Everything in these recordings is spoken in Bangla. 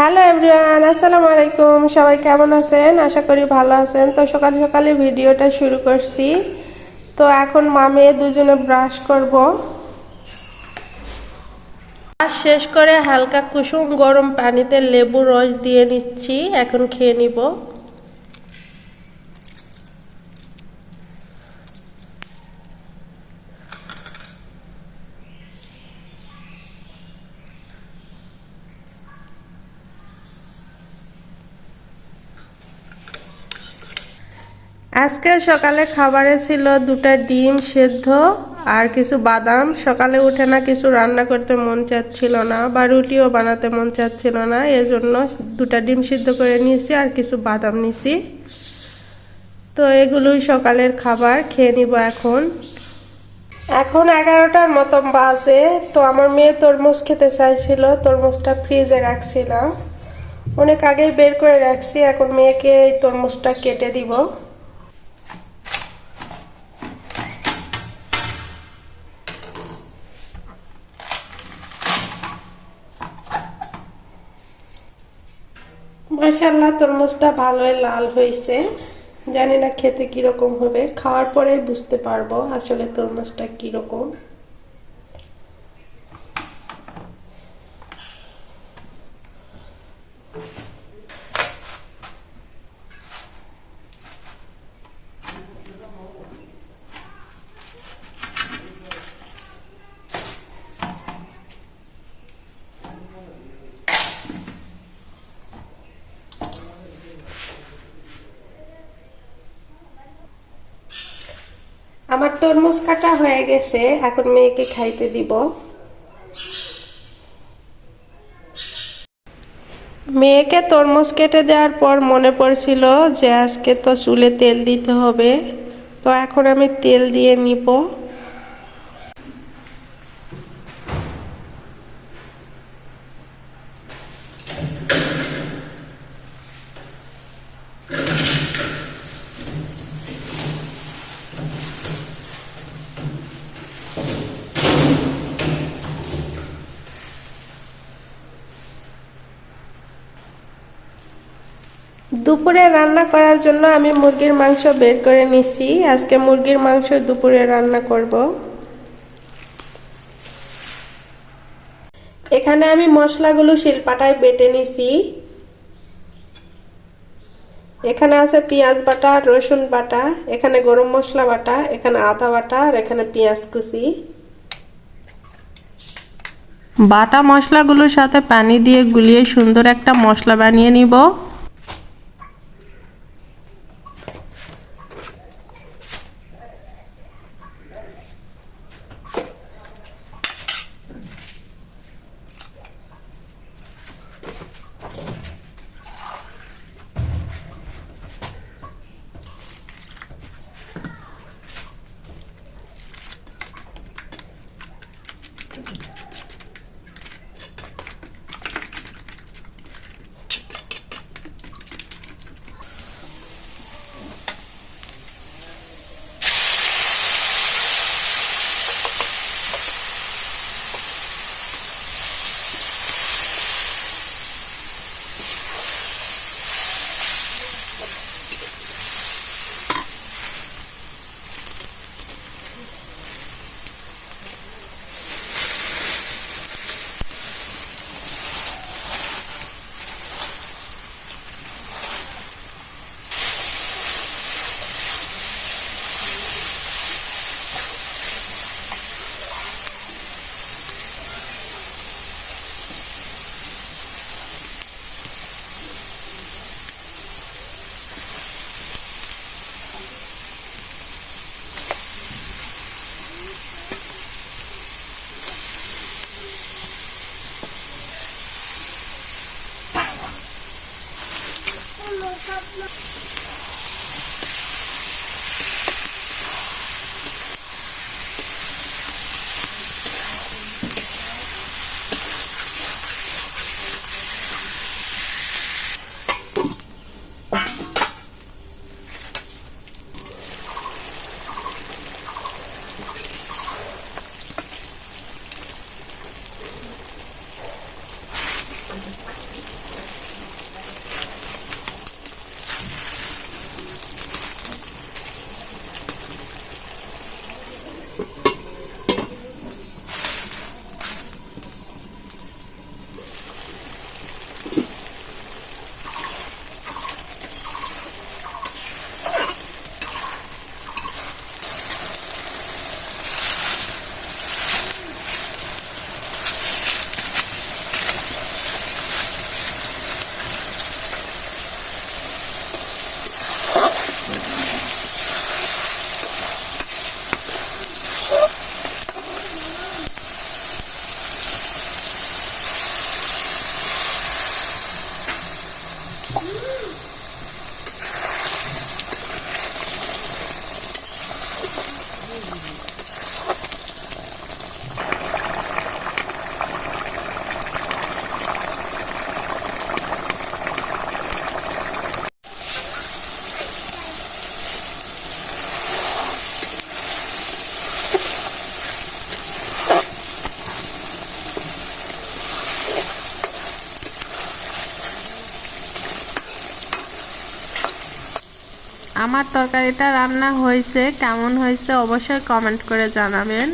হ্যালো এভরিওয়ান, আসসালামু আলাইকুম। সবাই কেমন আছেন? আশা করি ভালো আছেন। তো সকাল সকালে ভিডিওটা শুরু করছি। তো এখন মামে দুজনে ব্রাশ করব। ব্রাশ শেষ করে হালকা কুসুম গরম পানিতে লেবু রস দিয়ে নিচ্ছি। এখন খেয়ে নিব। আজকে সকালে খাবারে ছিল দুটা ডিম সেদ্ধ আর কিছু বাদাম। সকালে উঠে না কিছু রান্না করতে মন চাচ্ছিল না বা রুটিও বানাতে মন চাচ্ছিল না, এজন্য দুটা ডিম সিদ্ধ করে নিয়েছি আর কিছু বাদাম নিয়েছি। তো এগুলোই সকালের খাবার, খেয়ে নিব এখন। এখন 11টার মতো বাজে। তো আমার মেয়ে তরমুজ খেতে চাইছিল, তরমুজটা ফ্রিজে রাখছিলাম, অনেক আগেই বের করে রাখছি। এখন মেয়েকে এই তরমুজটা কেটে দিব। মাশাআল্লাহ, তরমুজটা ভালোই লাল হয়েছে। জানি না খেতে কিরকম হবে, খাওয়ার পরে বুঝতে পারবো আসলে তরমুজটা কিরকম। আমার তরমুজ কাটা হয়ে গেছে, এখন মেয়েকে খাইতে দিব। মেয়েকে তরমুজ কেটে দেওয়ার পর মনে পড়ছিল যে আজকে তো চুলে তেল দিতে হবে। তো এখন আমি তেল দিয়ে নিব। দুপুরে রান্না করার জন্য আমি মুরগির মাংস বের করে নিছি। আজকে মুরগির মাংস দুপুরে রান্না করব। এখানে আমি মশলাগুলো শিলপাটায় বেটে নিছি। এখানে আছে পেঁয়াজ বাটা, রসুন বাটা, এখানে গরম মশলা বাটা, এখানে আদা বাটা আর এখানে পেঁয়াজ কুচি। বাটা মশলাগুলোর সাথে পানি দিয়ে গুলিয়ে সুন্দর একটা মশলা বানিয়ে নিব। আমার তরকারিটা রান্না হয়েছে, কেমন হয়েছে অবশ্যই কমেন্ট করে জানাবেন।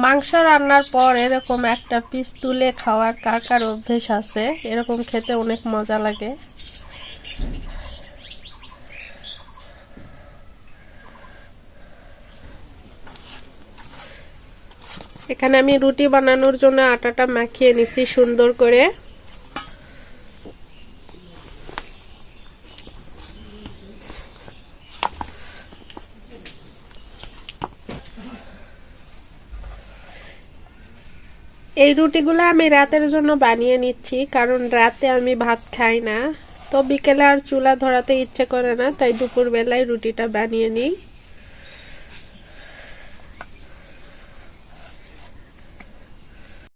মাংস রান্নার পর এরকম একটা পিস তুলে খাওয়ার কার কার অভ্যেস আছে? এরকম খেতে অনেক মজা লাগে। এখানে আমি রুটি বানানোর জন্য আটাটা মাখিয়ে নিছি সুন্দর করে। এই রুটিগুলো আমি রাতের জন্য বানিয়ে নিচ্ছি, কারণ রাতে আমি ভাত খাই না, তো বিকেলে আর চুলা ধরাতে ইচ্ছে করে না, তাই দুপুর বেলায় রুটিটা বানিয়ে নিই।